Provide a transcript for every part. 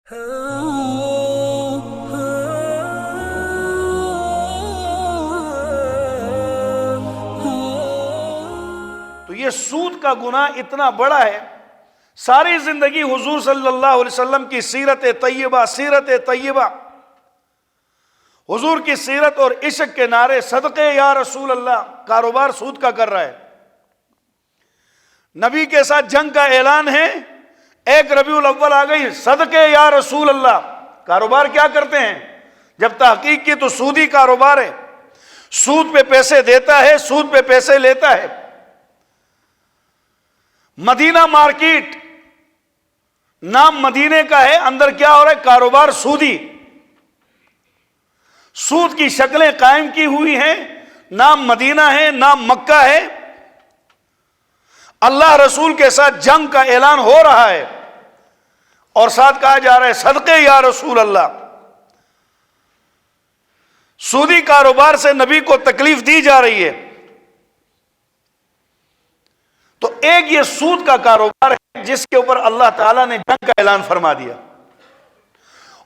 تو یہ سود کا گناہ اتنا بڑا ہے، ساری زندگی حضور صلی اللہ علیہ وسلم کی سیرت طیبہ، حضور کی سیرت اور عشق کے نعرے، صدقے یا رسول اللہ، کاروبار سود کا کر رہا ہے۔ نبی کے ساتھ جنگ کا اعلان ہے، ایک ربیع الاول آ گئی، صدقے یا رسول اللہ، کاروبار کیا کرتے ہیں؟ جب تحقیق کی تو سودی کاروبار ہے، سود پہ پیسے دیتا ہے، سود پہ پیسے لیتا ہے۔ مدینہ مارکیٹ نام مدینے کا ہے، اندر کیا ہو رہا ہے؟ کاروبار سودی، سود کی شکلیں قائم کی ہوئی ہیں، نام مدینہ ہے، نام مکہ ہے، اللہ رسول کے ساتھ جنگ کا اعلان ہو رہا ہے اور ساتھ کہا جا رہا ہے صدقے یا رسول اللہ۔ سودی کاروبار سے نبی کو تکلیف دی جا رہی ہے۔ تو ایک یہ سود کا کاروبار ہے جس کے اوپر اللہ تعالیٰ نے جنگ کا اعلان فرما دیا،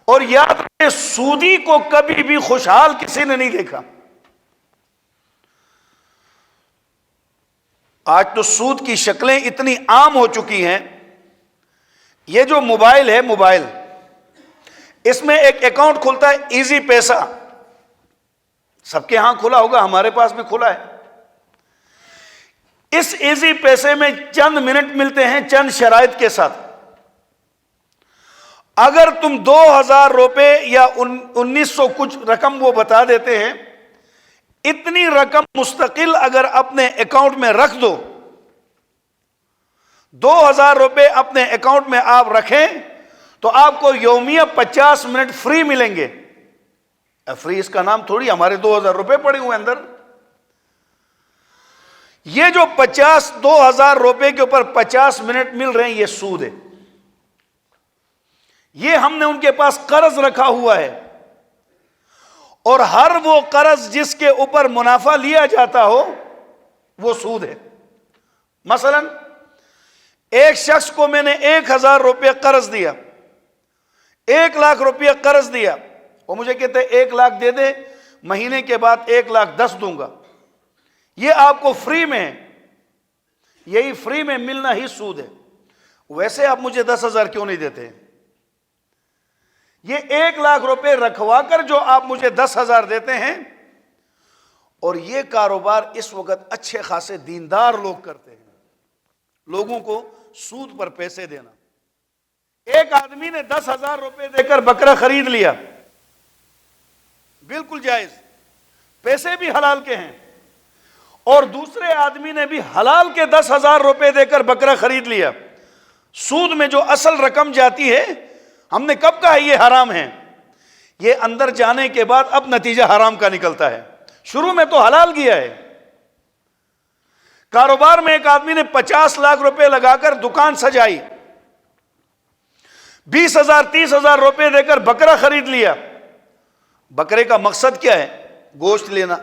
اور یاد رکھیں سودی کو کبھی بھی خوشحال کسی نے نہیں دیکھا۔ آج تو سود کی شکلیں اتنی عام ہو چکی ہیں، یہ جو موبائل ہے، موبائل، اس میں ایک اکاؤنٹ کھلتا ہے ایزی پیسہ، سب کے ہاں کھلا ہوگا، ہمارے پاس بھی کھلا ہے۔ اس ایزی پیسے میں چند منٹ ملتے ہیں چند شرائط کے ساتھ۔ اگر تم 2000 روپے یا 1900 کچھ رقم وہ بتا دیتے ہیں، اتنی رقم مستقل اگر اپنے اکاؤنٹ میں رکھ دو، 2000 روپے اپنے اکاؤنٹ میں آپ رکھیں تو آپ کو یومیہ 50 منٹ فری ملیں گے۔ فری اس کا نام تھوڑی، ہمارے 2000 روپے پڑے ہوئے اندر۔ یہ جو 2000 روپے کے اوپر 50 منٹ مل رہے ہیں، یہ سود ہے۔ یہ ہم نے ان کے پاس قرض رکھا ہوا ہے، اور ہر وہ قرض جس کے اوپر منافع لیا جاتا ہو وہ سود ہے۔ مثلا ایک شخص کو میں نے 1000 روپے قرض دیا، 1,00,000 روپے قرض دیا، وہ مجھے کہتے 1 لاکھ دے دے، مہینے کے بعد 1,10,000 دوں گا، یہ آپ کو فری میں ہے۔ یہی فری میں ملنا ہی سود ہے۔ ویسے آپ مجھے 10,000 کیوں نہیں دیتے؟ یہ 1,00,000 روپے رکھوا کر جو آپ مجھے 10,000 دیتے ہیں، اور یہ کاروبار اس وقت اچھے خاصے دیندار لوگ کرتے ہیں، لوگوں کو سود پر پیسے دینا۔ ایک آدمی نے 10,000 روپے دے کر بکرا خرید لیا، بالکل جائز، پیسے بھی حلال کے ہیں، اور دوسرے آدمی نے بھی حلال کے 10,000 روپے دے کر بکرا خرید لیا۔ سود میں جو اصل رقم جاتی ہے، ہم نے کب کہا یہ حرام ہے؟ یہ اندر جانے کے بعد اب نتیجہ حرام کا نکلتا ہے، شروع میں تو حلال کیا ہے۔ کاروبار میں ایک آدمی نے 50 لاکھ روپے لگا کر دکان سجائی، 20,000 30,000 روپے دے کر بکرا خرید لیا۔ بکرے کا مقصد کیا ہے؟ گوشت لینا،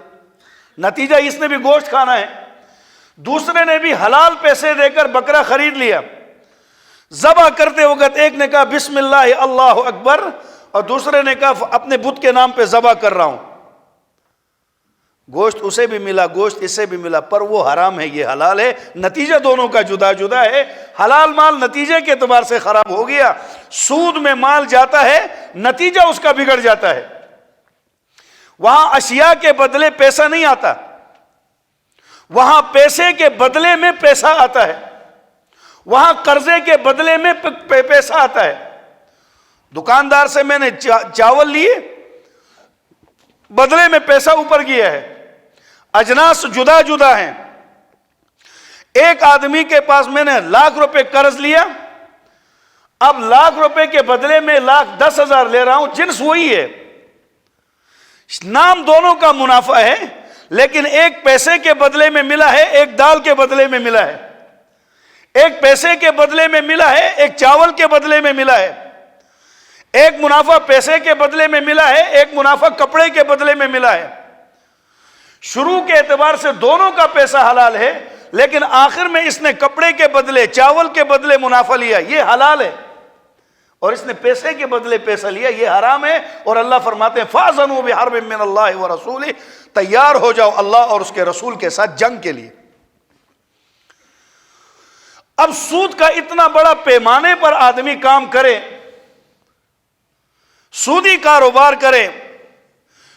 نتیجہ اس نے بھی گوشت کھانا ہے۔ دوسرے نے بھی حلال پیسے دے کر بکرا خرید لیا، ذبح کرتے وقت ایک نے کہا بسم اللہ اللہ اکبر، اور دوسرے نے کہا اپنے بت کے نام پہ ذبح کر رہا ہوں۔ گوشت اسے بھی ملا، گوشت اسے بھی ملا، پر وہ حرام ہے، یہ حلال ہے، نتیجہ دونوں کا جدا جدا ہے۔ حلال مال نتیجے کے اعتبار سے خراب ہو گیا، سود میں مال جاتا ہے، نتیجہ اس کا بگڑ جاتا ہے۔ وہاں اشیاء کے بدلے پیسہ نہیں آتا، وہاں پیسے کے بدلے میں پیسہ آتا ہے، وہاں قرضے کے بدلے میں پیسہ آتا ہے۔ دکاندار سے میں نے چاول لیے، بدلے میں پیسہ اوپر کیا ہے، اجناس جدا جدا ہیں۔ ایک آدمی کے پاس میں نے 1,00,000 روپے قرض لیا، اب 1,00,000 روپے کے بدلے میں 1,10,000 لے رہا ہوں، جنس وہی ہے، نام دونوں کا منافع ہے، لیکن ایک پیسے کے بدلے میں ملا ہے، ایک دال کے بدلے میں ملا ہے، ایک پیسے کے بدلے میں ملا ہے، ایک چاول کے بدلے میں ملا ہے، ایک منافع پیسے کے بدلے میں ملا ہے، ایک منافع کپڑے کے بدلے میں ملا ہے۔ شروع کے اعتبار سے دونوں کا پیسہ حلال ہے، لیکن آخر میں اس نے کپڑے کے بدلے، چاول کے بدلے منافع لیا، یہ حلال ہے۔ اور اس نے پیسے کے بدلے پیسہ لیا، یہ حرام ہے۔ اور اللہ فرماتے ہیں فَأْذَنُوا بِحَرْبٍ مِّنَ اللَّهِ وَرَسُولِهِ، تیار ہو جاؤ اللہ اور اس کے رسول کے ساتھ جنگ کے لیے۔ اب سود کا اتنا بڑا پیمانے پر آدمی کام کرے، سودی کاروبار کرے،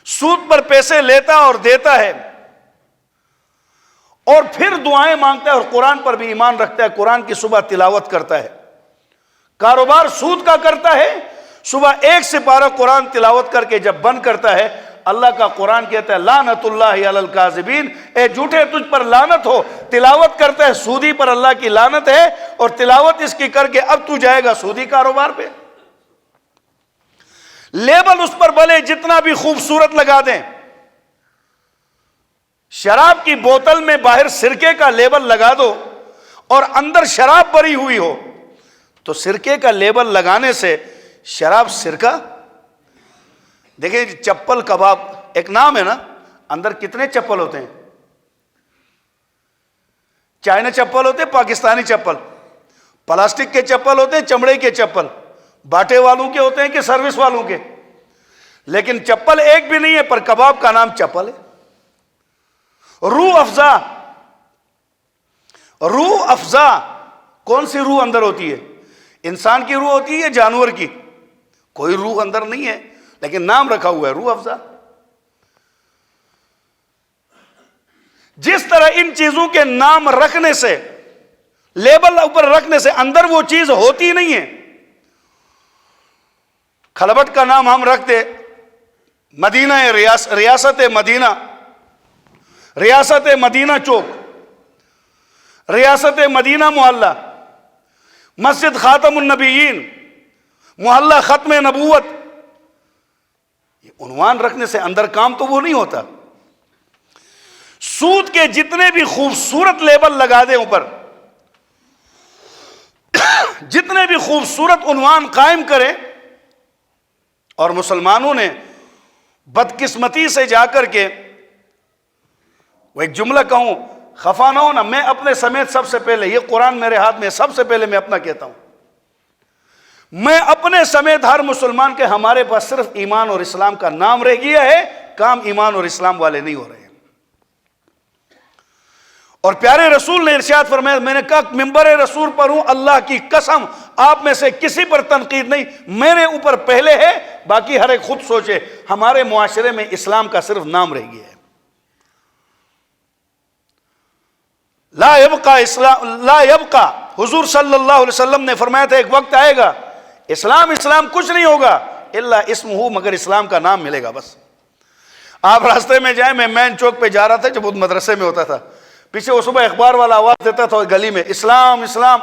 سود پر پیسے لیتا اور دیتا ہے، اور پھر دعائیں مانگتا ہے اور قرآن پر بھی ایمان رکھتا ہے، قرآن کی صبح تلاوت کرتا ہے، کاروبار سود کا کرتا ہے، صبح 1 سپارہ قرآن تلاوت کر کے جب بند کرتا ہے، اللہ کا قرآن کہتا ہے لعنت اللہ علی الکاذبین، اے جھوٹے تجھ پر لعنت ہو۔ تلاوت کرتا ہے، سودی پر اللہ کی لعنت ہے، اور تلاوت اس کی کر کے اب تو جائے گا سودی کاروبار پہ۔ لیبل اس پر بھلے جتنا بھی خوبصورت لگا دیں، شراب کی بوتل میں باہر سرکے کا لیبل لگا دو اور اندر شراب بھری ہوئی ہو، تو سرکے کا لیبل لگانے سے شراب سرکہ؟ دیکھیں چپل کباب ایک نام ہے نا، اندر کتنے چپل ہوتے ہیں؟ چائنا چپل ہوتے ہیں، پاکستانی چپل، پلاسٹک کے چپل ہوتے ہیں، چمڑے کے چپل، باٹے والوں کے ہوتے ہیں کہ سروس والوں کے، لیکن چپل ایک بھی نہیں ہے، پر کباب کا نام چپل ہے۔ روح افزا، روح افزا، کون سی روح اندر ہوتی ہے؟ انسان کی روح ہوتی ہے، جانور کی؟ کوئی روح اندر نہیں ہے، لیکن نام رکھا ہوا ہے روح افزا۔ جس طرح ان چیزوں کے نام رکھنے سے، لیبل اوپر رکھنے سے اندر وہ چیز ہوتی نہیں ہے۔ کھلبٹ کا نام ہم رکھتے مدینہ ریاست مدینہ، ریاست مدینہ چوک، ریاست مدینہ محلہ، مسجد خاتم النبیین، محلہ ختم نبوت، یہ عنوان رکھنے سے اندر کام تو وہ نہیں ہوتا۔ سود کے جتنے بھی خوبصورت لیبل لگا دیں اوپر، جتنے بھی خوبصورت عنوان قائم کریں، اور مسلمانوں نے بدقسمتی سے جا کر کے، وہ ایک جملہ کہوں خفا نہ ہونا، میں اپنے سمیت سب سے پہلے، یہ قرآن میرے ہاتھ میں، سب سے پہلے میں اپنا کہتا ہوں، میں اپنے سمیت ہر مسلمان کے، ہمارے پاس صرف ایمان اور اسلام کا نام رہ گیا ہے، کام ایمان اور اسلام والے نہیں ہو رہے ہیں۔ اور پیارے رسول نے ارشاد فرمایا، میں نے کہا منبر رسول پر ہوں، اللہ کی قسم آپ میں سے کسی پر تنقید نہیں، میرے اوپر پہلے ہے، باقی ہر ایک خود سوچے۔ ہمارے معاشرے میں اسلام کا صرف نام رہ گیا ہے۔ لا یبقى اسلام، لا یبقى، حضور صلی اللہ علیہ وسلم نے فرمایا تھا ایک وقت آئے گا اسلام کچھ نہیں ہوگا الا اسمہ، مگر اسلام کا نام ملے گا بس۔ آپ راستے میں جائیں، میں مین چوک پہ جا رہا تھا جب وہ مدرسے میں ہوتا تھا، پیچھے وہ صبح اخبار والا آواز دیتا تھا گلی میں، اسلام اسلام،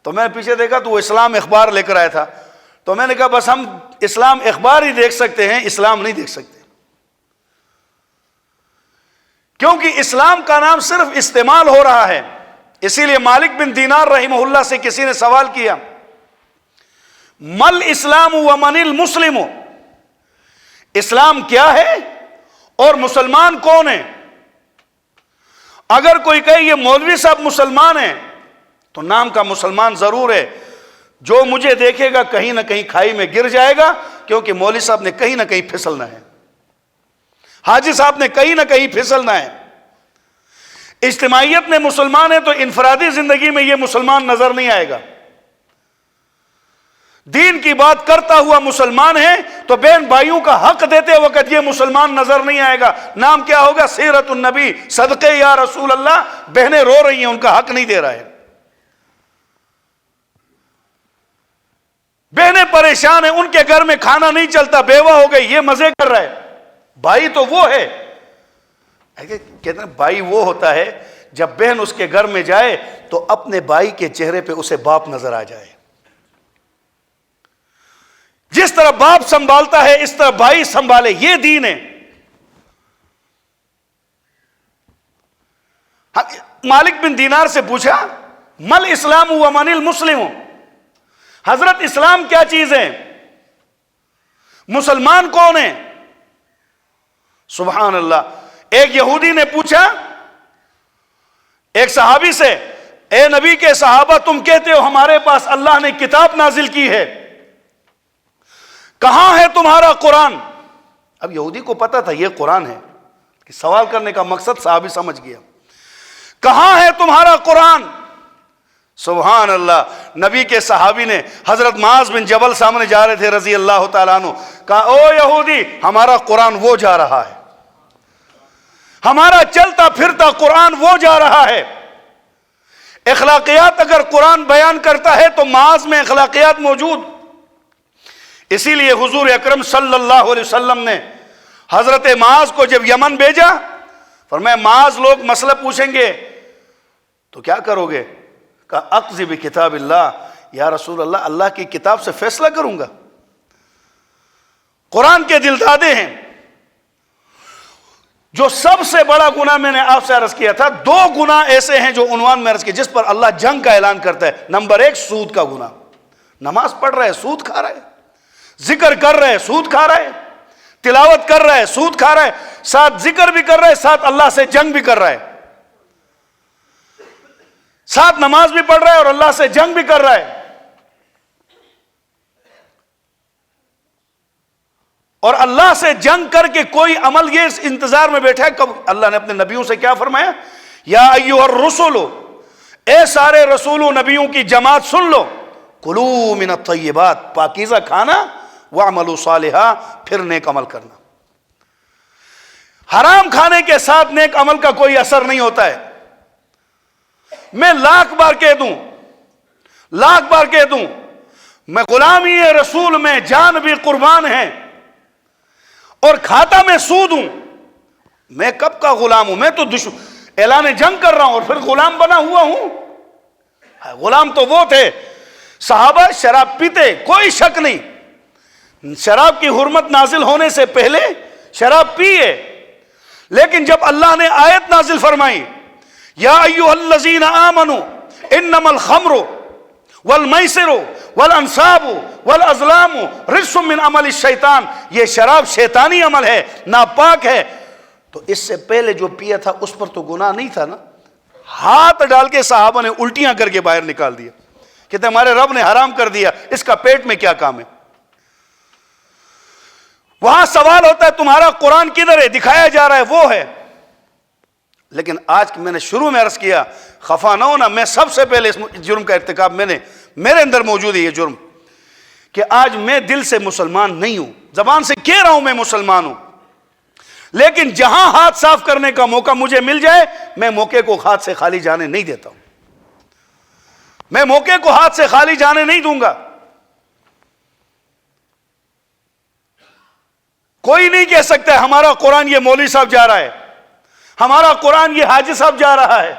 تو میں نے پیچھے دیکھا تو وہ اسلام اخبار لے کر آیا تھا، تو میں نے کہا بس ہم اسلام اخبار ہی دیکھ سکتے ہیں، اسلام نہیں دیکھ سکتے، کیونکہ اسلام کا نام صرف استعمال ہو رہا ہے۔ اسی لیے مالک بن دینار رحمہ اللہ سے کسی نے سوال کیا، مل اسلام و من المسلم، اسلام کیا ہے اور مسلمان کون ہے؟ اگر کوئی کہے یہ مولوی صاحب مسلمان ہیں تو نام کا مسلمان ضرور ہے، جو مجھے دیکھے گا کہیں نہ کہیں کھائی میں گر جائے گا، کیونکہ مولوی صاحب نے کہیں نہ کہیں پھسلنا ہے، حاجی صاحب نے کہیں نہ کہیں پھسلنا ہے۔ اجتماعیت میں مسلمان ہے تو انفرادی زندگی میں یہ مسلمان نظر نہیں آئے گا۔ دین کی بات کرتا ہوا مسلمان ہے تو بہن بھائیوں کا حق دیتے وقت یہ مسلمان نظر نہیں آئے گا۔ نام کیا ہوگا؟ سیرت النبی، صدقے یا رسول اللہ۔ بہنیں رو رہی ہیں، ان کا حق نہیں دے رہا ہے، بہنیں پریشان ہیں، ان کے گھر میں کھانا نہیں چلتا، بیوہ ہو گئی، یہ مزے کر رہا ہے۔ بھائی تو وہ ہے، کہتے ہیں بھائی وہ ہوتا ہے جب بہن اس کے گھر میں جائے تو اپنے بھائی کے چہرے پہ اسے باپ نظر آ جائے۔ جس طرح باپ سنبھالتا ہے اس طرح بھائی سنبھالے، یہ دین ہے۔ مالک بن دینار سے پوچھا مل اسلام و من المسلم، حضرت اسلام کیا چیز ہے، مسلمان کون ہے؟ سبحان اللہ۔ ایک یہودی نے پوچھا ایک صحابی سے، اے نبی کے صحابہ تم کہتے ہو ہمارے پاس اللہ نے کتاب نازل کی ہے، کہاں ہے تمہارا قرآن؟ اب یہودی کو پتا تھا یہ قرآن ہے، کہ سوال کرنے کا مقصد صحابی سمجھ گیا. کہاں ہے تمہارا قرآن؟ سبحان اللہ. نبی کے صحابی نے حضرت معاذ بن جبل سامنے جا رہے تھے رضی اللہ تعالیٰ عنہ، کہا او یہودی، ہمارا قرآن وہ جا رہا ہے، ہمارا چلتا پھرتا قرآن وہ جا رہا ہے. اخلاقیات اگر قرآن بیان کرتا ہے تو معاذ میں اخلاقیات موجود. اسی لیے حضور اکرم صلی اللہ علیہ وسلم نے حضرت معاذ کو جب یمن بھیجا، فرمایا معاذ لوگ مسئلہ پوچھیں گے تو کیا کرو گے؟ کہا اقضی بکتاب اللہ، یا رسول اللہ، اللہ کی کتاب سے فیصلہ کروں گا. قرآن کے دل دادے ہیں. جو سب سے بڑا گناہ میں نے آپ سے عرض کیا تھا، 2 گناہ ایسے ہیں جو عنوان میں عرض کیا جس پر اللہ جنگ کا اعلان کرتا ہے. نمبر 1 سود کا گناہ. نماز پڑھ رہے سود کھا رہے، ذکر کر رہے سود کھا رہے، تلاوت کر رہے سود کھا رہے، ساتھ ذکر بھی کر رہے، ساتھ اللہ سے جنگ بھی کر رہے، ساتھ نماز بھی پڑھ رہا ہے اور اللہ سے جنگ بھی کر رہا ہے. اور اللہ سے جنگ کر کے کوئی عمل یہ اس انتظار میں بیٹھا ہے کب اللہ نے اپنے نبیوں سے کیا فرمایا؟ یا ایھا الرسل، اے سارے رسولوں نبیوں کی جماعت سن لو، کلوا من الطیبات، پاکیزہ کھانا، واعملوا صالحا، پھر نیک عمل کرنا. حرام کھانے کے ساتھ نیک عمل کا کوئی اثر نہیں ہوتا ہے. میں لاکھ بار کہہ دوں میں غلامی رسول میں جان بھی قربان ہے اور کھاتا میں سود ہوں. میں کب کا غلام ہوں؟ میں تو اعلان جنگ کر رہا ہوں اور پھر غلام بنا ہوا ہوں. غلام تو وہ تھے صحابہ شراب پیتے، کوئی شک نہیں، شراب کی حرمت نازل ہونے سے پہلے شراب پیے، لیکن جب اللہ نے آیت نازل فرمائی یا ایھا الذین آمنوا انما الخمر والمیسر والانصاب والازلام رجس من عمل الشیطان، یہ شراب شیطانی عمل ہے، ناپاک ہے. تو اس سے پہلے جو پیا تھا اس پر تو گناہ نہیں تھا نا. ہاتھ ڈال کے صحابہ نے الٹیاں کر کے باہر نکال دیا، کہتے ہمارے رب نے حرام کر دیا، اس کا پیٹ میں کیا کام ہے؟ وہاں سوال ہوتا ہے تمہارا قرآن کدھر ہے؟ دکھایا جا رہا ہے وہ ہے. لیکن آج میں نے شروع میں عرض کیا، خفا نہ ہونا، میں سب سے پہلے اس جرم کا ارتکاب میرے اندر موجود ہے یہ جرم، کہ آج میں دل سے مسلمان نہیں ہوں، زبان سے کہہ رہا ہوں میں مسلمان ہوں، لیکن جہاں ہاتھ صاف کرنے کا موقع مجھے مل جائے میں موقع کو ہاتھ سے خالی جانے نہیں دیتا ہوں. میں موقع کو ہاتھ سے خالی جانے نہیں دوں گا. کوئی نہیں کہہ سکتا ہمارا قرآن یہ مولوی صاحب جا رہا ہے، ہمارا قرآن یہ حاجی صاحب جا رہا ہے.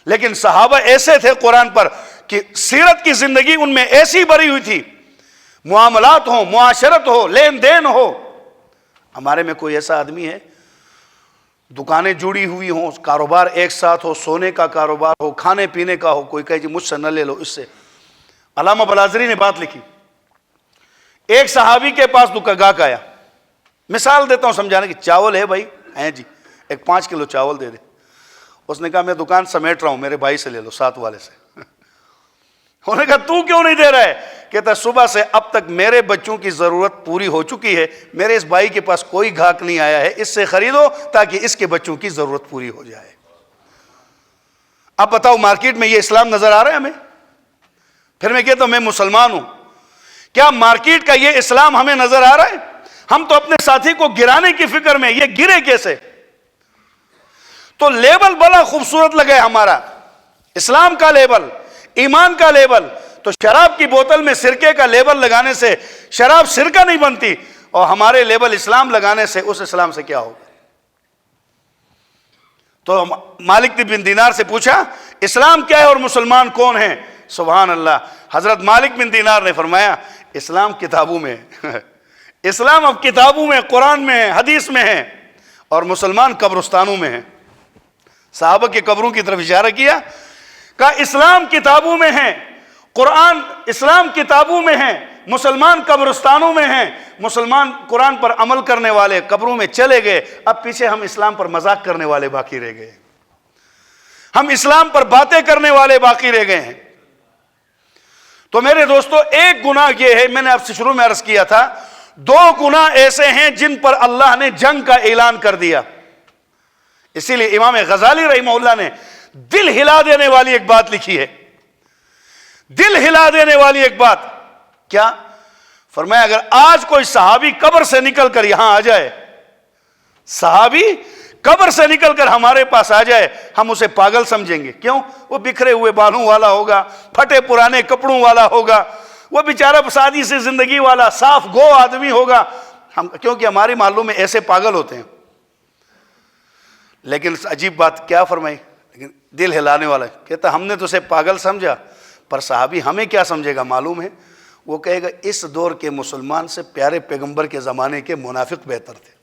لیکن صحابہ ایسے تھے قرآن پر کہ سیرت کی زندگی ان میں ایسی بری ہوئی تھی، معاملات ہو، معاشرت ہو، لین دین ہو. ہمارے میں کوئی ایسا آدمی ہے دکانیں جڑی ہوئی ہوں، کاروبار ایک ساتھ ہو، سونے کا کاروبار ہو، کھانے پینے کا ہو، کوئی کہے جی مجھ سے نہ لے لو اس سے. علامہ بلازری نے بات لکھی، ایک صحابی کے پاس گاہک آیا، مثال دیتا ہوں سمجھانے کی، چاول ہے بھائی؟ ہیں جی، ایک 5 کلو چاول دے دے. اس نے کہا میں دکان سمیٹ رہا ہوں، میرے بھائی سے لے لو، ساتھ والے سے. انہوں نے کہا تو کیوں نہیں دے رہا ہے؟ کہتا صبح سے اب تک میرے بچوں کی ضرورت پوری ہو چکی ہے، میرے اس بھائی کے پاس کوئی گاہک نہیں آیا ہے، اس سے خریدو تاکہ اس کے بچوں کی ضرورت پوری ہو جائے. اب بتاؤ مارکیٹ میں یہ اسلام نظر آ رہا ہے ہمیں؟ پھر میں کہتا ہوں میں مسلمان ہوں، کیا مارکیٹ کا یہ اسلام ہمیں نظر آ رہا ہے؟ ہم تو اپنے ساتھی کو گرانے کی فکر میں، یہ گرے کیسے؟ تو لیبل بڑا خوبصورت لگا ہے ہمارا، اسلام کا لیبل، ایمان کا لیبل. تو شراب کی بوتل میں سرکے کا لیبل لگانے سے شراب سرکہ نہیں بنتی، اور ہمارے لیبل اسلام لگانے سے اس اسلام سے کیا ہوگا؟ تو مالک بن دینار سے پوچھا اسلام کیا ہے اور مسلمان کون ہیں؟ سبحان اللہ، حضرت مالک بن دینار نے فرمایا اسلام کتابوں میں ہے. اسلام اب کتابوں میں، قرآن میں ہے، حدیث میں ہے، اور مسلمان قبرستانوں میں ہیں. صحابہ کی قبروں کی طرف اشارہ کیا، کہا اسلام کتابوں میں ہے، قرآن اسلام کتابوں میں ہے، مسلمان قبرستانوں میں ہیں. مسلمان قرآن پر عمل کرنے والے قبروں میں چلے گئے، اب پیچھے ہم اسلام پر مذاق کرنے والے باقی رہ گئے، ہم اسلام پر باتیں کرنے والے باقی رہ گئے ہیں. تو میرے دوستو ایک گناہ یہ ہے، میں نے آپ سے شروع میں عرض کیا تھا، دو گناہ ایسے ہیں جن پر اللہ نے جنگ کا اعلان کر دیا. اسی لیے امام غزالی رحمہ اللہ نے دل ہلا دینے والی ایک بات لکھی ہے. دل ہلا دینے والی ایک بات کیا فرمایا؟ اگر آج کوئی صحابی قبر سے نکل کر یہاں آ جائے، صحابی قبر سے نکل کر ہمارے پاس آ جائے، ہم اسے پاگل سمجھیں گے. کیوں؟ وہ بکھرے ہوئے بالوں والا ہوگا، پھٹے پرانے کپڑوں والا ہوگا، وہ بیچارہ سادی سے زندگی والا صاف گو آدمی ہوگا. کیونکہ ہمارے معلوم میں ایسے پاگل ہوتے ہیں. لیکن عجیب بات کیا فرمائی، لیکن دل ہلانے والا کہتا ہم نے تو اسے پاگل سمجھا، پر صحابی ہمیں کیا سمجھے گا معلوم ہے؟ وہ کہے گا اس دور کے مسلمان سے پیارے پیغمبر کے زمانے کے منافق بہتر تھے.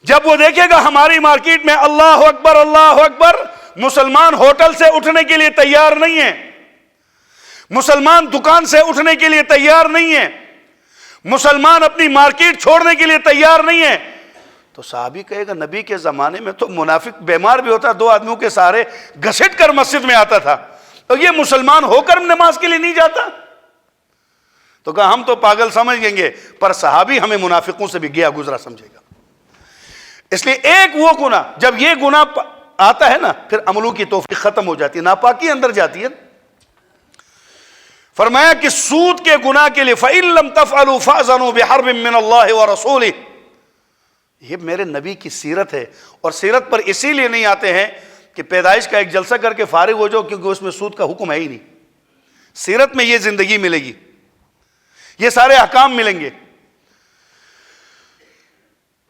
جب وہ دیکھے گا ہماری مارکیٹ میں اللہ اکبر اللہ اکبر، مسلمان ہوٹل سے اٹھنے کے لیے تیار نہیں ہے، مسلمان دکان سے اٹھنے کے لیے تیار نہیں ہے، مسلمان اپنی مارکیٹ چھوڑنے کے لیے تیار نہیں ہے، تو صحابی کہے گا نبی کے زمانے میں تو منافق بیمار بھی ہوتا، دو آدمیوں کے سہارے گھسٹ کر مسجد میں آتا تھا، تو یہ مسلمان ہو کر نماز کے لیے نہیں جاتا. تو کہا ہم تو پاگل سمجھ گیں گے، پر صحابی ہمیں منافقوں سے بھی گیا گزرا سمجھے گا. اس لیے ایک وہ گناہ، جب یہ گناہ آتا ہے نا، پھر عملوں کی توفیق ختم ہو جاتی ہے، ناپاکی اندر جاتی ہے. فرمایا کہ سود کے گناہ کے لیے فَإِن لَمْ تَفْعَلُوا فَأْذَنُوا بِحَرْبٍ مِّنَ اللَّهِ وَرَسُولِهِ، یہ میرے نبی کی سیرت ہے. اور سیرت پر اسی لیے نہیں آتے ہیں کہ پیدائش کا ایک جلسہ کر کے فارغ ہو جاؤ، کیونکہ اس میں سود کا حکم ہے ہی نہیں. سیرت میں یہ زندگی ملے گی، یہ سارے احکام ملیں گے.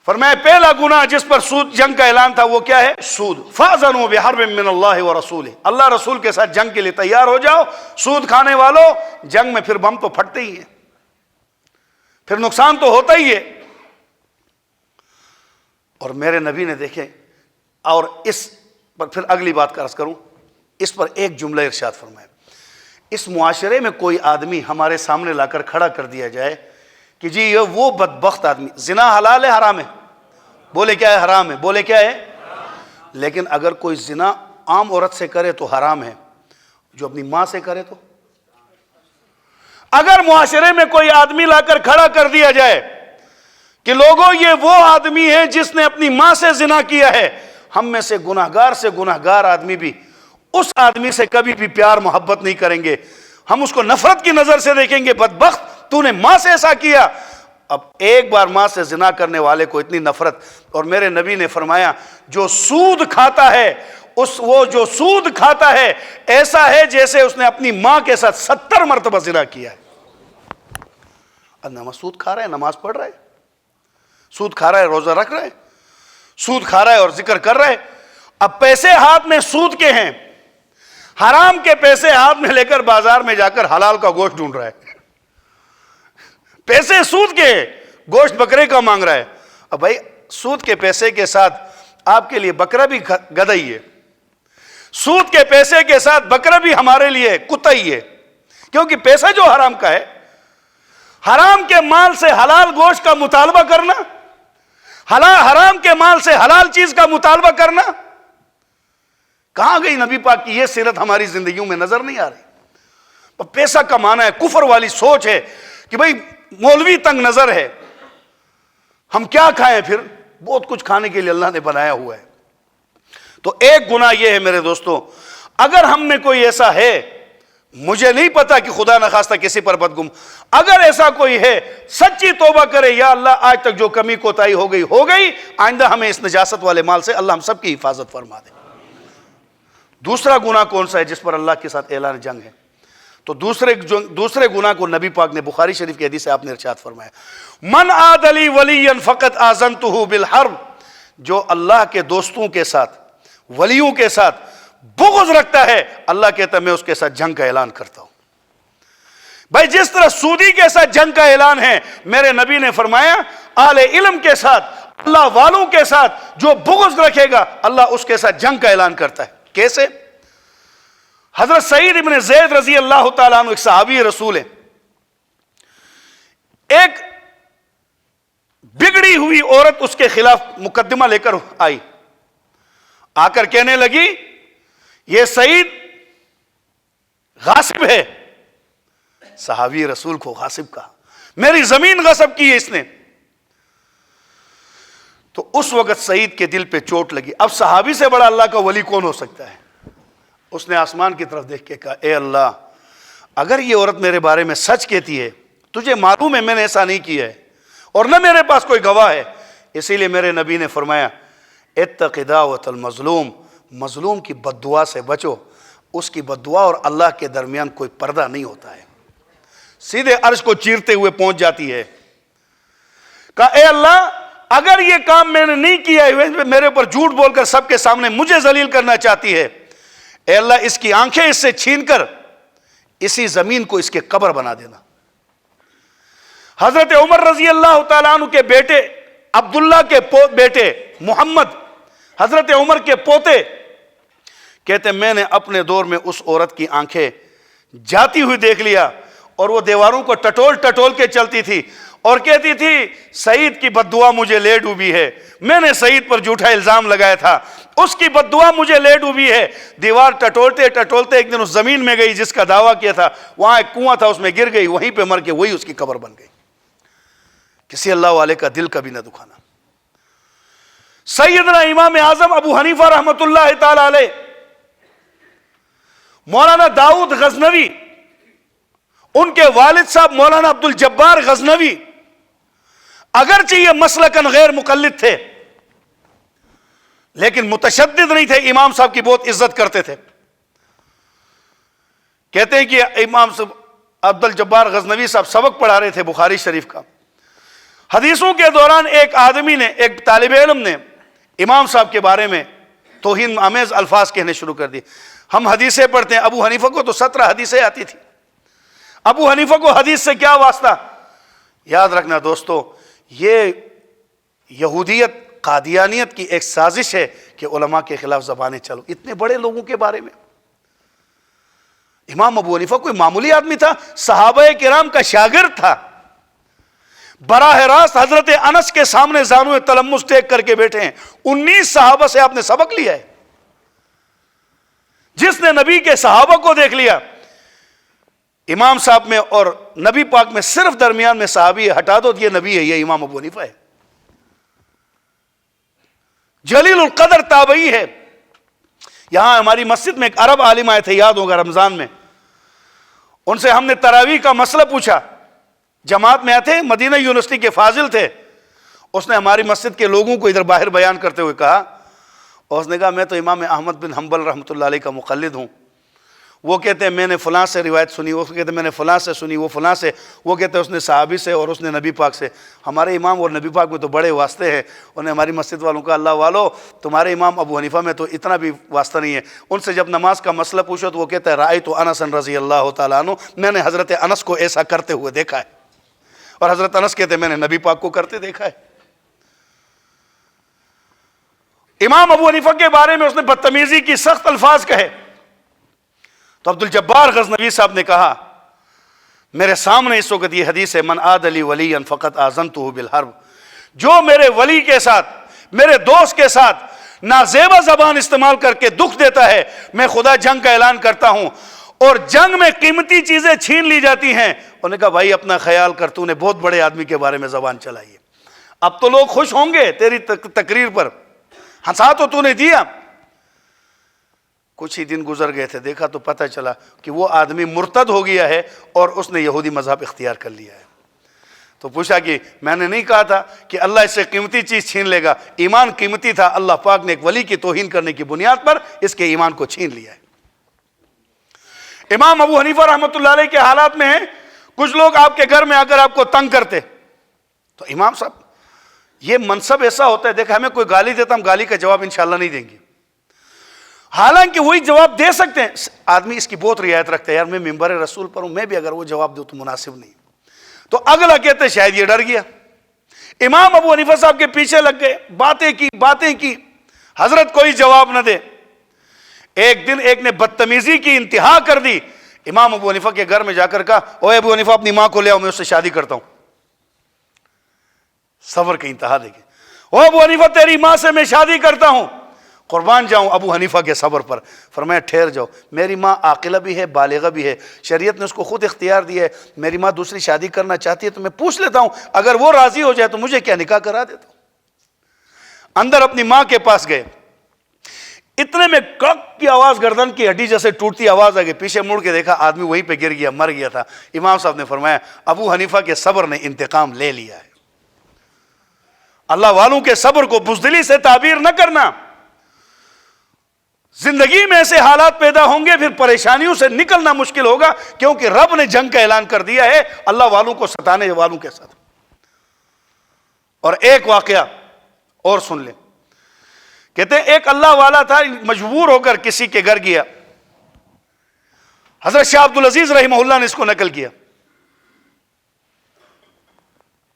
فرمایا پہلا گناہ جس پر سود جنگ کا اعلان تھا وہ کیا ہے؟ سود. فَأْذَنُوا بِحَرْبٍ مِّنَ اللَّهِ وَرَسُولِهِ، اللہ رسول کے ساتھ جنگ کے لیے تیار ہو جاؤ. سود کھانے والوں، جنگ میں پھر بم تو پھٹتے ہی ہیں، پھر نقصان تو ہوتا ہی ہے. اور میرے نبی نے دیکھیں، اور اس پر پھر اگلی بات کا عرض کروں، اس پر ایک جملہ ارشاد فرمایا. اس معاشرے میں کوئی آدمی ہمارے سامنے لا کر کھڑا کر دیا جائے کہ جی یہ وہ بدبخت آدمی، زنا حلال ہے حرام ہے؟ بولے کیا ہے؟ حرام ہے. بولے کیا ہے؟ لیکن اگر کوئی زنا عام عورت سے کرے تو حرام ہے، جو اپنی ماں سے کرے تو؟ اگر معاشرے میں کوئی آدمی لا کر کھڑا کر دیا جائے کہ لوگوں یہ وہ آدمی ہے جس نے اپنی ماں سے زنا کیا ہے، ہم میں سے گناہگار آدمی بھی اس آدمی سے کبھی بھی پیار محبت نہیں کریں گے، ہم اس کو نفرت کی نظر سے دیکھیں گے. بدبخت، تو نے ماں سے ایسا کیا. اب ایک بار ماں سے زنا کرنے والے کو اتنی نفرت. اور میرے نبی نے فرمایا جو سود کھاتا ہے، وہ جو سود کھاتا ہے ایسا ہے جیسے اس نے اپنی ماں کے ساتھ 70 مرتبہ زنا کیا ہے. نماز سود کھا رہا ہے، نماز پڑھ رہا ہے، سود کھا رہا ہے، روزہ رکھ رہا ہے، سود کھا رہا ہے اور ذکر کر رہا ہے. اب پیسے ہاتھ میں سود کے ہیں، حرام کے پیسے ہاتھ میں لے کر بازار میں جا کر حلال کا گوشت ڈھونڈ رہا ہے. پیسے سود کے، گوشت بکرے کا مانگ رہا ہے. اب بھائی سود کے پیسے کے ساتھ آپ کے لیے بکرا بھی گدھا ہی ہے، سود کے پیسے کے ساتھ بکرا بھی ہمارے لیے کتا ہی ہے. کیونکہ پیسہ جو حرام کا ہے، حرام کے مال سے حلال گوشت کا مطالبہ کرنا، حرام کے مال سے حلال چیز کا مطالبہ کرنا، کہاں گئی نبی پاک کی یہ سیرت؟ ہماری زندگیوں میں نظر نہیں آ رہی. پیسہ کمانا ہے، کفر والی سوچ ہے کہ بھئی مولوی تنگ نظر ہے، ہم کیا کھائیں؟ پھر بہت کچھ کھانے کے لیے اللہ نے بنایا ہوا ہے. تو ایک گناہ یہ ہے میرے دوستو، اگر ہم میں کوئی ایسا ہے، مجھے نہیں پتا کہ خدا نخواستہ کسی پر بدگم، اگر ایسا کوئی ہے سچی توبہ کرے، یا اللہ آج تک جو کمی کوتاہی ہو گئی، آئندہ ہمیں اس نجاست والے مال سے اللہ ہم سب کی حفاظت فرما دے. دوسرا گناہ کون سا ہے جس پر اللہ کے ساتھ اعلان جنگ ہے؟ تو دوسرے گناہ کو نبی پاک نے بخاری شریف کی حدیث سے آپ نے ارشاد فرمایا، من عاد لی ولیا فقد آذنتہ بالحرب، جو اللہ کے دوستوں کے ساتھ، ولیوں کے ساتھ بغض رکھتا ہے، اللہ کہتا ہے میں اس کے ساتھ جنگ کا اعلان کرتا ہوں. بھائی جس طرح سودی کے ساتھ جنگ کا اعلان ہے، میرے نبی نے فرمایا اہل علم کے ساتھ، اللہ والوں کے ساتھ جو بغض رکھے گا، اللہ اس کے ساتھ جنگ کا اعلان کرتا ہے. کیسے؟ حضرت سعید ابن زید رضی اللہ تعالیٰ عنہ ایک صحابی رسول ہے، ایک بگڑی ہوئی عورت اس کے خلاف مقدمہ لے کر آئی، آ کر کہنے لگی یہ سعید غاصب ہے. صحابی رسول کو غاصب کہا, میری زمین غصب کی ہے اس نے. تو اس وقت سعید کے دل پہ چوٹ لگی. اب صحابی سے بڑا اللہ کا ولی کون ہو سکتا ہے؟ اس نے آسمان کی طرف دیکھ کے کہا, اے اللہ, اگر یہ عورت میرے بارے میں سچ کہتی ہے, تجھے معلوم ہے میں نے ایسا نہیں کیا ہے اور نہ میرے پاس کوئی گواہ ہے, اسی لیے میرے نبی نے فرمایا اتق دعوۃ المظلوم, مظلوم کی بد دعا سے بچو, اس کی بد دعا اور اللہ کے درمیان کوئی پردہ نہیں ہوتا ہے, سیدھے عرش کو چیرتے ہوئے پہنچ جاتی ہے. کہا اے اللہ, اگر یہ کام میں نے نہیں کیا ہے, میرے پر جھوٹ بول کر سب کے سامنے مجھے ذلیل کرنا چاہتی ہے, اے اللہ اس کی آنکھیں اس سے چھین کر اسی زمین کو اس کے قبر بنا دینا. حضرت عمر رضی اللہ تعالیٰ عنہ کے بیٹے عبداللہ کے بیٹے محمد, حضرت عمر کے پوتے, کہتے میں نے اپنے دور میں اس عورت کی آنکھیں جاتی ہوئی دیکھ لیا, اور وہ دیواروں کو ٹٹول ٹٹول کے چلتی تھی اور کہتی تھی سعید کی بد دعا مجھے لے ڈوبی ہے, میں نے سعید پر جھوٹا الزام لگایا تھا, اس کی بد دعا مجھے لے ڈوبی ہے. دیوار ٹٹولتے ٹٹولتے ایک دن اس زمین میں گئی جس کا دعویٰ کیا تھا, وہاں ایک کنواں تھا, اس میں گر گئی, وہیں پہ مر کے وہی اس کی قبر بن گئی. کسی اللہ والے کا دل کبھی نہ دکھانا. سیدنا امام اعظم ابو حنیفہ رحمۃ اللہ تعالی علیہ, مولانا داؤد غزنوی, ان کے والد صاحب مولانا عبد الجبار غزنوی, اگرچہ یہ مسلکن غیر مقلد تھے لیکن متشدد نہیں تھے, امام صاحب کی بہت عزت کرتے تھے. کہتے ہیں کہ امام عبد الجبار غزنوی صاحب سبق پڑھا رہے تھے بخاری شریف کا. حدیثوں کے دوران ایک آدمی نے, ایک طالب علم نے امام صاحب کے بارے میں توہین آمیز الفاظ کہنے شروع کر دیے. ہم حدیثیں پڑھتے ہیں, ابو حنیفہ کو تو 17 حدیثیں آتی تھی, ابو حنیفہ کو حدیث سے کیا واسطہ؟ یاد رکھنا دوستو, یہ یہودیت قادیانیت کی ایک سازش ہے کہ علماء کے خلاف زبانیں چلو. اتنے بڑے لوگوں کے بارے میں, امام ابو حنیفہ کوئی معمولی آدمی تھا, صحابہ کرام کا شاگرد تھا, براہ راست حضرت انس کے سامنے زانو تلمس ٹیک کر کے بیٹھے ہیں. 19 صحابہ سے آپ نے سبق لیا ہے. جس نے نبی کے صحابہ کو دیکھ لیا, امام صاحب میں اور نبی پاک میں صرف درمیان میں صحابی ہے, ہٹا دو یہ نبی ہے, یہ امام ابو حنیفہ ہے. جلیل القدر تابعی ہے. یہاں ہماری مسجد میں ایک عرب عالم آئے تھے, یاد ہوگا رمضان میں, ان سے ہم نے تراویح کا مسئلہ پوچھا. جماعت میں آتے, مدینہ یونیورسٹی کے فاضل تھے. اس نے ہماری مسجد کے لوگوں کو ادھر باہر بیان کرتے ہوئے کہا, اور اس نے کہا میں تو امام احمد بن حنبل رحمۃ اللہ علیہ کا مقلد ہوں. وہ کہتے ہیں میں نے فلاں سے روایت سنی, وہ کہتے ہیں میں نے فلاں سے سنی, وہ فلاں سے, وہ کہتے ہیں اس نے صحابی سے اور اس نے نبی پاک سے. ہمارے امام اور نبی پاک میں تو بڑے واسطے ہیں. انہوں نے ہماری مسجد والوں کا اللہ والو, تمہارے امام ابو حنیفہ میں تو اتنا بھی واسطہ نہیں ہے. ان سے جب نماز کا مسئلہ پوچھو تو وہ کہتا ہے رأیت انس رضی اللہ تعالیٰ عنہ, میں نے حضرت انس کو ایسا کرتے ہوئے دیکھا ہے. اور حضرت انس کہتے ہیں میں نے نبی پاک کو کرتے دیکھا ہے. امام ابو حنیفہ کے بارے میں اس نے بدتمیزی کی سخت الفاظ کہے تو عبد الجبار غزنوی صاحب نے کہا میرے سامنے اس وقت یہ حدیث ہے, من عاد لی ولیا فقط آذنتہ بالحرب, جو میرے ولی کے ساتھ, میرے دوست کے ساتھ نازیبا زبان استعمال کر کے دکھ دیتا ہے, میں خدا جنگ کا اعلان کرتا ہوں. اور جنگ میں قیمتی چیزیں چھین لی جاتی ہیں. انہوں نے کہا بھائی اپنا خیال کر, تو نے بہت بڑے آدمی کے بارے میں زبان چلائی ہے, اب تو لوگ خوش ہوں گے تیری تقریر پر, ہنسا تو نے دیا. کچھ ہی دن گزر گئے تھے, دیکھا تو پتہ چلا کہ وہ آدمی مرتد ہو گیا ہے اور اس نے یہودی مذہب اختیار کر لیا ہے. تو پوچھا کہ میں نے نہیں کہا تھا کہ اللہ اس سے قیمتی چیز چھین لے گا؟ ایمان قیمتی تھا, اللہ پاک نے ایک ولی کی توہین کرنے کی بنیاد پر اس کے ایمان کو چھین لیا ہے. امام ابو حنیفہ رحمۃ اللہ علیہ کے حالات میں ہیں, کچھ لوگ آپ کے گھر میں آ کر آپ کو تنگ کرتے, تو امام صاحب یہ منصب ایسا ہوتا ہے, دیکھا ہمیں کوئی گالی دیتا, ہم گالی کا جواب انشاءاللہ نہیں دیں گے, حالانکہ وہی جواب دے سکتے ہیں. آدمی اس کی بہت رعایت رکھتا ہے, یار میں ممبر رسول پر ہوں, میں بھی اگر وہ جواب دوں تو مناسب نہیں. تو اگلا کہتے شاید یہ ڈر گیا. امام ابو حنیفہ صاحب کے پیچھے لگ گئے, باتیں کی, حضرت کوئی جواب نہ دے. ایک دن ایک نے بدتمیزی کی انتہا کر دی. امام ابو حنیفہ کے گھر میں جا کر کہا, اوے ابو حنیفہ اپنی ماں کو لے آؤ, میں اس سے شادی کرتا ہوں. صبر کی انتہا دیکھیں, او ابو حنیفہ تیری ماں سے میں شادی کرتا ہوں. قربان جاؤں ابو حنیفہ کے صبر پر. فرمایا ٹھہر جاؤ, میری ماں عاقلہ بھی ہے, بالغہ بھی ہے, شریعت نے اس کو خود اختیار دیا ہے, میری ماں دوسری شادی کرنا چاہتی ہے تو میں پوچھ لیتا ہوں, اگر وہ راضی ہو جائے تو مجھے کیا, نکاح کرا دیتا ہوں. اندر اپنی ماں کے پاس گئے, اتنے میں کڑک کی آواز, گردن کی ہڈی جیسے ٹوٹتی آواز آ گئی. پیچھے مڑ کے دیکھا آدمی وہیں پہ گر گیا, مر گیا تھا. امام صاحب نے فرمایا ابو حنیفہ کے صبر نے انتقام لے لیا ہے. اللہ والوں کے صبر کو بزدلی سے تعبیر نہ کرنا. زندگی میں ایسے حالات پیدا ہوں گے, پھر پریشانیوں سے نکلنا مشکل ہوگا, کیونکہ رب نے جنگ کا اعلان کر دیا ہے اللہ والوں کو ستانے والوں کے ساتھ. اور ایک واقعہ اور سن لیں. کہتے ہیں ایک اللہ والا تھا, مجبور ہو کر کسی کے گھر گیا. حضرت شاہ عبد العزیز رحمہ اللہ نے اس کو نقل کیا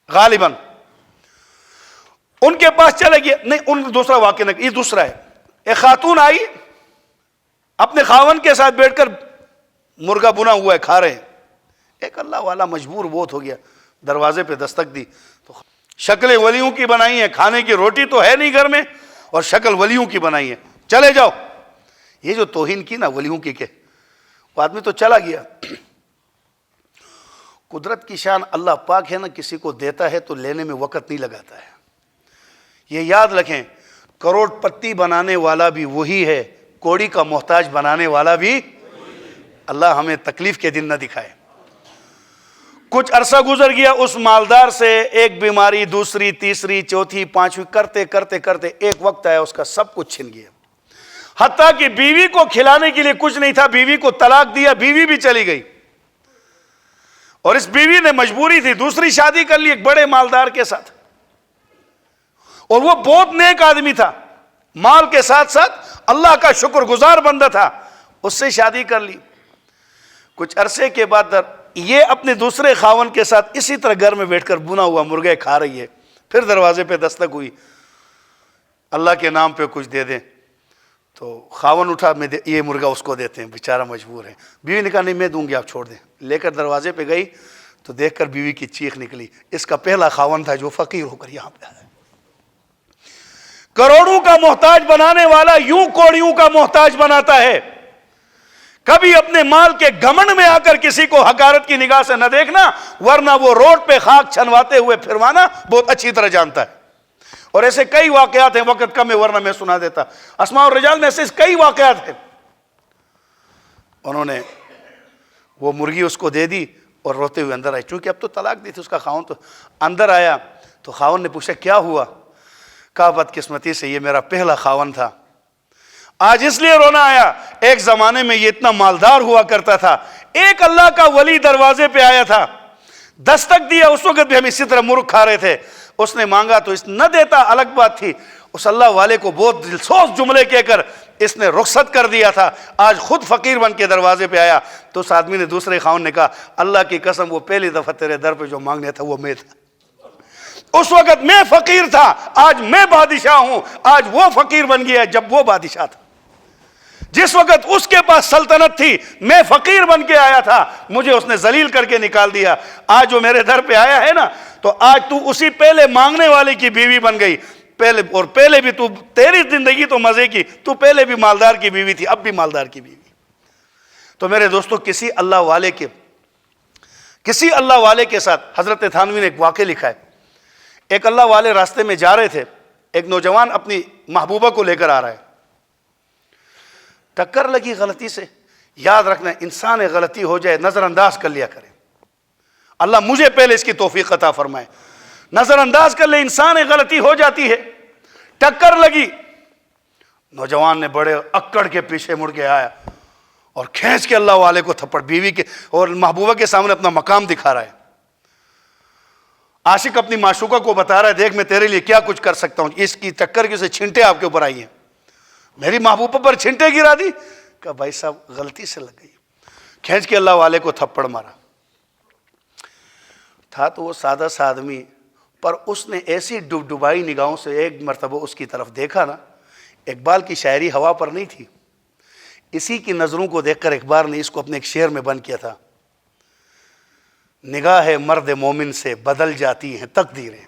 غالباً. ان کے پاس چلے گیا, نہیں ان دوسرا واقعہ نقل, یہ دوسرا ہے. ایک خاتون آئی, اپنے خاون کے ساتھ بیٹھ کر مرغا بنا ہوا ہے کھا رہے ہیں. ایک اللہ والا مجبور بہت ہو گیا, دروازے پہ دستک دی تو شکلیں ولیوں کی بنائی ہیں, کھانے کی روٹی تو ہے نہیں گھر میں, اور شکل ولیوں کی بنائی ہے, چلے جاؤ. یہ جو توہین کی نا ولیوں کی کہ وہ آدمی تو چلا گیا. قدرت کی شان اللہ پاک ہے نا, کسی کو دیتا ہے تو لینے میں وقت نہیں لگاتا ہے. یہ یاد رکھیں, کروڑ پتی بنانے والا بھی وہی ہے, کوڑی کا محتاج بنانے والا بھی. اللہ ہمیں تکلیف کے دن نہ دکھائے. کچھ عرصہ گزر گیا, اس مالدار سے ایک بیماری, دوسری, تیسری, چوتھی, پانچویں کرتے کرتے کرتے ایک وقت آیا اس کا سب کچھ چھن گیا. حتیٰ کہ بیوی کو کھلانے کے لیے کچھ نہیں تھا, بیوی کو طلاق دیا, بیوی بھی چلی گئی. اور اس بیوی نے مجبوری تھی دوسری شادی کر لی ایک بڑے مالدار کے ساتھ, اور وہ بہت نیک آدمی تھا, مال کے ساتھ ساتھ اللہ کا شکر گزار بندہ تھا. اس سے شادی کر لی. کچھ عرصے کے بعد یہ اپنے دوسرے خاون کے ساتھ اسی طرح گھر میں بیٹھ کر بنا ہوا مرغے کھا رہی ہے. پھر دروازے پہ دستک ہوئی, اللہ کے نام پہ کچھ دے دیں. تو خاون اٹھا, یہ مرغا اس کو دیتے ہیں, بیچارہ مجبور ہے. بیوی نے کہا نہیں میں دوں گی, آپ چھوڑ دیں. لے کر دروازے پہ گئی تو دیکھ کر بیوی کی چیخ نکلی. اس کا پہلا خاون تھا جو فقیر ہو کر یہاں پہ آیا. کروڑوں کا محتاج بنانے والا یوں کوڑیوں کا محتاج بناتا ہے. کبھی اپنے مال کے گھمنڈ میں آ کر کسی کو حقارت کی نگاہ سے نہ دیکھنا, ورنہ وہ روڈ پہ خاک چھنواتے ہوئے پھروانا بہت اچھی طرح جانتا ہے. اور ایسے کئی واقعات ہیں, وقت کم ہے ورنہ میں سنا دیتا. اسماء الرجال میں ایسے کئی واقعات ہیں. انہوں نے وہ مرغی اس کو دے دی اور روتے ہوئے اندر آئی, چونکہ اب تو طلاق دی تھی اس کا خاون. تو اندر آیا تو خاون نے پوچھا کیا ہوا؟ کہا بدقسمتی سے یہ میرا پہلا خاون تھا, آج اس لیے رونا آیا, ایک زمانے میں یہ اتنا مالدار ہوا کرتا تھا. ایک اللہ کا ولی دروازے پہ آیا تھا, دستک دیا, اس وقت بھی ہم اسی طرح مرغ کھا رہے تھے. اس نے مانگا تو اس نہ دیتا, الگ بات تھی. اس اللہ والے کو بہت دلسوز جملے کہہ کر اس نے رخصت کر دیا تھا. آج خود فقیر بن کے دروازے پہ آیا. تو اس آدمی نے دوسرے خاون نے کہا اللہ کی قسم وہ پہلی دفعہ تیرے در پہ جو مانگنے تھا وہ میں تھا. اس وقت میں فقیر تھا, آج میں بادشاہ ہوں. آج وہ فقیر بن گیا جب وہ بادشاہ تھا. جس وقت اس کے پاس سلطنت تھی میں فقیر بن کے آیا تھا, مجھے اس نے ذلیل کر کے نکال دیا. آج جو میرے در پہ آیا ہے نا, تو آج تو اسی پہلے مانگنے والے کی بیوی بن گئی. پہلے بھی تو تیری زندگی تو مزے کی, تو پہلے بھی مالدار کی بیوی تھی, اب بھی مالدار کی بیوی. تو میرے دوستو, کسی اللہ والے کے ساتھ حضرت تھانوی نے ایک واقعہ لکھا ہے. ایک اللہ والے راستے میں جا رہے تھے, ایک نوجوان اپنی محبوبہ کو لے کر آ رہا ہے, ٹکر لگی غلطی سے. یاد رکھنا, انسان غلطی ہو جائے نظر انداز کر لیا کرے. اللہ مجھے پہلے اس کی توفیق عطا فرمائے. نظر انداز کر لے, انسان غلطی ہو جاتی ہے. ٹکر لگی, نوجوان نے بڑے اکڑ کے پیچھے مڑ کے آیا اور کھینچ کے اللہ والے کو تھپڑ. بیوی کے اور محبوبہ کے سامنے اپنا مقام دکھا رہا ہے. عاشق اپنی معشوقہ کو بتا رہا ہے دیکھ میں تیرے لیے کیا کچھ کر سکتا ہوں. اس کی ٹکر کی سے چھینٹے آپ کے اوپر آئی ہیں, میری محبوبہ پر چھینٹے گرا دی. کہا بھائی صاحب غلطی سے لگ گئی. کھینچ کے اللہ والے کو تھپڑ مارا. تھا تو وہ سادہ سا آدمی, پر اس نے ایسی ڈبائی نگاہوں سے ایک مرتبہ اس کی طرف دیکھا نا. اقبال کی شاعری ہوا پر نہیں تھی, اسی کی نظروں کو دیکھ کر اقبال نے اس کو اپنے ایک شعر میں بند کیا تھا. نگاہ مرد مومن سے بدل جاتی ہیں تقدیریں.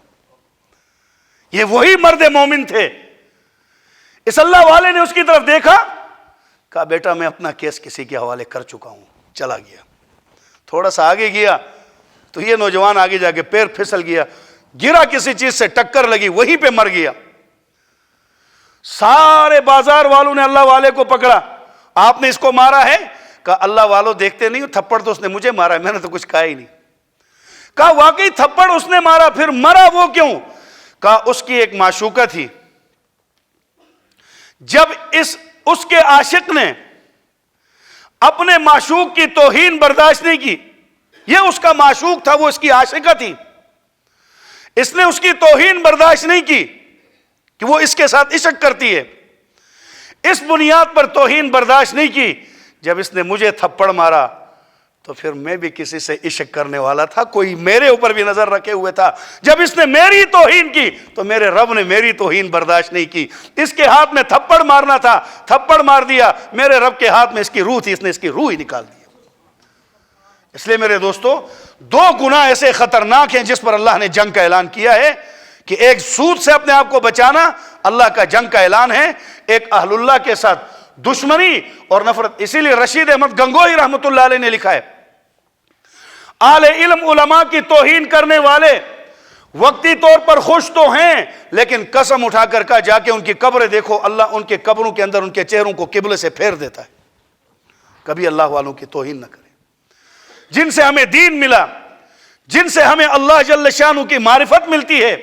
یہ وہی مرد مومن تھے, اس اللہ والے نے اس کی طرف دیکھا، کہا بیٹا میں اپنا کیس کسی کے حوالے کر چکا ہوں، چلا گیا۔ تھوڑا سا آگے گیا تو یہ نوجوان آگے جا کے پیر پھسل گیا، گرا، کسی چیز سے ٹکر لگی، وہیں پہ مر گیا۔ سارے بازار والوں نے اللہ والے کو پکڑا، آپ نے اس کو مارا ہے؟ کہا اللہ والوں دیکھتے نہیں، تھپڑ تو اس نے مجھے مارا ہے، میں نے تو کچھ کہا ہی نہیں۔ کہا واقعی تھپڑ اس نے مارا، پھر مرا وہ کیوں؟ کہا اس کی ایک معشوقہ تھی، جب اس کے عاشق نے اپنے معشوق کی توہین برداشت نہیں کی، یہ اس کا معشوق تھا، وہ اس کی عاشقہ تھی، اس نے اس کی توہین برداشت نہیں کی کہ وہ اس کے ساتھ عشق کرتی ہے، اس بنیاد پر توہین برداشت نہیں کی، جب اس نے مجھے تھپڑ مارا تو پھر میں بھی کسی سے عشق کرنے والا تھا، کوئی میرے اوپر بھی نظر رکھے ہوئے تھا، جب اس نے میری توہین کی تو میرے رب نے میری توہین برداشت نہیں کی، اس کے ہاتھ میں تھپڑ مارنا تھا، تھپڑ مار دیا، میرے رب کے ہاتھ میں اس کی روح تھی، اس نے اس کی روح ہی نکال دی۔ اس لیے میرے دوستو، دو گناہ ایسے خطرناک ہیں جس پر اللہ نے جنگ کا اعلان کیا ہے، کہ ایک سود سے اپنے آپ کو بچانا اللہ کا جنگ کا اعلان ہے، ایک اہل اللہ کے ساتھ دشمنی اور نفرت۔ اسی لیے رشید احمد گنگوہی رحمۃ اللہ علیہ نے لکھا ہے، اہل علم علماء کی توہین کرنے والے وقتی طور پر خوش تو ہیں، لیکن قسم اٹھا کر کہا جا کے ان کی قبریں دیکھو، اللہ ان کے قبروں کے اندر ان کے چہروں کو قبلے سے پھیر دیتا ہے۔ کبھی اللہ والوں کی توہین نہ کریں، جن سے ہمیں دین ملا، جن سے ہمیں اللہ جل شانہ کی معرفت ملتی ہے،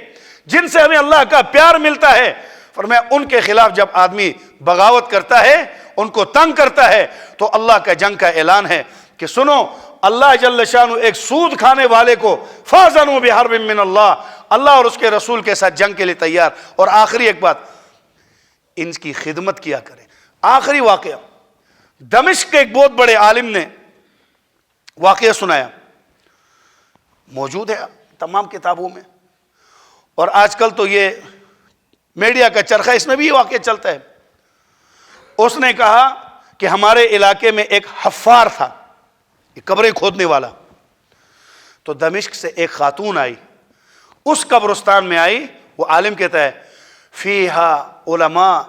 جن سے ہمیں اللہ کا پیار ملتا ہے، فرمایا ان کے خلاف جب آدمی بغاوت کرتا ہے، ان کو تنگ کرتا ہے، تو اللہ کا جنگ کا اعلان ہے کہ سنو، اللہ جل شانہ ایک سود کھانے والے کو فَأْذَنُوا بِحَرْبٍ مِّنَ اللَّهِ، اللہ اور اس کے رسول کے ساتھ جنگ کے لیے تیار۔ اور آخری ایک بات، ان کی خدمت کیا کریں۔ آخری واقعہ، دمشق کے ایک بہت بڑے عالم نے واقعہ سنایا، موجود ہے تمام کتابوں میں، اور آج کل تو یہ میڈیا کا چرخہ، اس میں بھی یہ واقعہ چلتا ہے۔ اس نے کہا کہ ہمارے علاقے میں ایک حفار تھا، قبریں کھودنے والا، تو دمشق سے ایک خاتون آئی، اس قبرستان میں آئی، وہ عالم کہتا ہے فیہا علماء،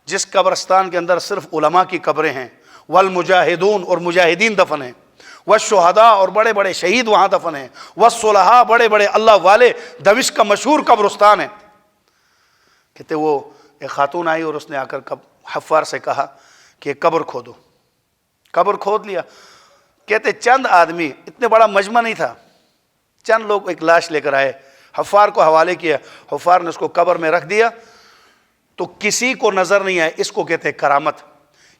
جس قبرستان کے اندر صرف علماء کی قبریں ہیں، والمجاہدون، اور مجاہدین دفن ہیں، والشہداء، اور بڑے بڑے شہید وہاں دفن ہیں، والصلحاء، بڑے بڑے اللہ والے، دمشق کا مشہور قبرستان ہے۔ کہتے وہ ایک خاتون آئی اور اس نے آ کر حفار سے کہا کہ قبر کھودو، قبر کھود لیا۔ کہتے چند آدمی، اتنے بڑا مجمع نہیں تھا، چند لوگ ایک لاش لے کر آئے، حفار کو حوالے کیا، حفار نے اس کو قبر میں رکھ دیا، تو کسی کو نظر نہیں آیا، اس کو کہتے ہیں کرامت،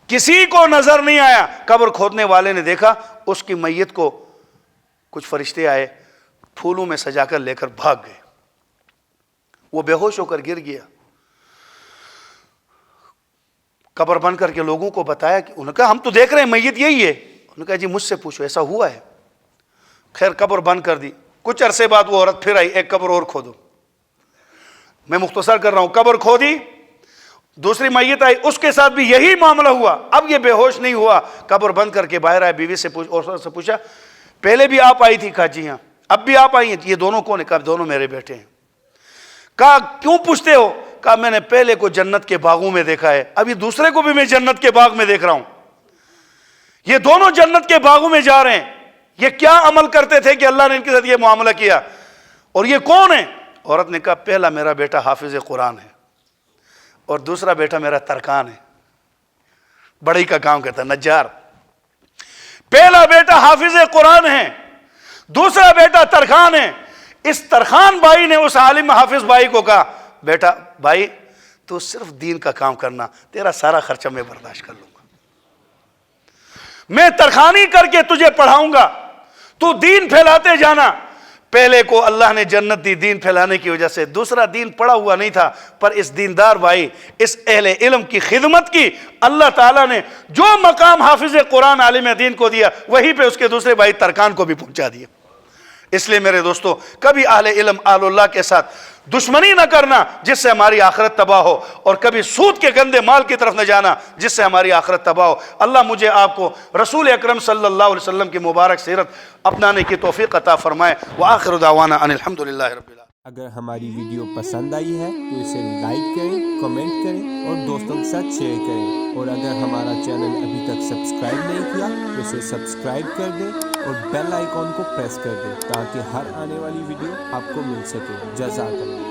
کسی کو نظر نہیں آیا۔ قبر کھودنے والے نے دیکھا اس کی میت کو کچھ فرشتے آئے، پھولوں میں سجا کر لے کر بھاگ گئے، وہ بے ہوش ہو کر گر گیا۔ قبر بند کر کے لوگوں کو بتایا، کہ انہوں نے کہا ہم تو دیکھ رہے ہیں میت یہی ہے، انہوں نے کہا جی مجھ سے پوچھو ایسا ہوا ہے۔ خیر قبر بند کر دی، کچھ عرصے بعد وہ عورت پھر آئی، ایک قبر اور کھودو، میں مختصر کر رہا ہوں، قبر کھودی، دوسری میت آئی، اس کے ساتھ بھی یہی معاملہ ہوا، اب یہ بے ہوش نہیں ہوا، قبر بند کر کے باہر آئے، بیوی سے پوچھا پہلے بھی آپ آئی تھی؟ کہا جی ہاں۔ اب بھی آپ آئی ہیں؟ یہ دونوں کون ہیں؟ کہا دونوں میرے بیٹے ہیں۔ کہا کیوں پوچھتے ہو؟ کہا میں نے پہلے کو جنت کے باغوں میں دیکھا ہے، ابھی دوسرے کو بھی میں جنت کے باغ میں دیکھ رہا ہوں، یہ دونوں جنت کے باغوں میں جا رہے ہیں، یہ کیا عمل کرتے تھے کہ اللہ نے ان کے ساتھ یہ معاملہ کیا، اور یہ کون ہے؟ عورت نے کہا پہلا میرا بیٹا حافظ قرآن ہے، اور دوسرا بیٹا میرا ترکان ہے، بڑی کا کام کرتا ہے، نجار۔ پہلا بیٹا حافظ قرآن ہے، دوسرا بیٹا ترکان ہے۔ اس ترکان بھائی نے اس عالم حافظ بھائی کو کہا بیٹا بھائی تو صرف دین کا کام کرنا، تیرا سارا خرچہ میں برداشت کر لوں گا، میں ترخانی کر کے تجھے پڑھاؤں گا، تو دین پھیلاتے جانا۔ پہلے کو اللہ نے جنت دی دین پھیلانے کی وجہ سے، دوسرا دین پڑھا ہوا نہیں تھا، پر اس دیندار بھائی، اس اہل علم کی خدمت کی، اللہ تعالیٰ نے جو مقام حافظ قرآن عالم دین کو دیا، وہیں پہ اس کے دوسرے بھائی ترکان کو بھی پہنچا دیا۔ اس لیے میرے دوستو، کبھی اہل علم اہل اللہ کے ساتھ دشمنی نہ کرنا جس سے ہماری آخرت تباہ ہو، اور کبھی سود کے گندے مال کی طرف نہ جانا جس سے ہماری آخرت تباہ ہو۔ اللہ مجھے آپ کو رسول اکرم صلی اللہ علیہ وسلم کی مبارک سیرت اپنانے کی توفیق عطا فرمائے۔ وآخر دعوانا ان الحمد للہ رب العالمین۔ اگر ہماری ویڈیو پسند آئی ہے تو اسے لائک کریں، کمنٹ کریں اور دوستوں کے ساتھ شیئر کریں، اور اگر ہمارا چینل ابھی تک سبسکرائب نہیں کیا تو اسے سبسکرائب کر دیں اور بیل آئیکن کو پریس کر دیں تاکہ ہر آنے والی ویڈیو آپ کو مل سکے۔ جزاک اللہ۔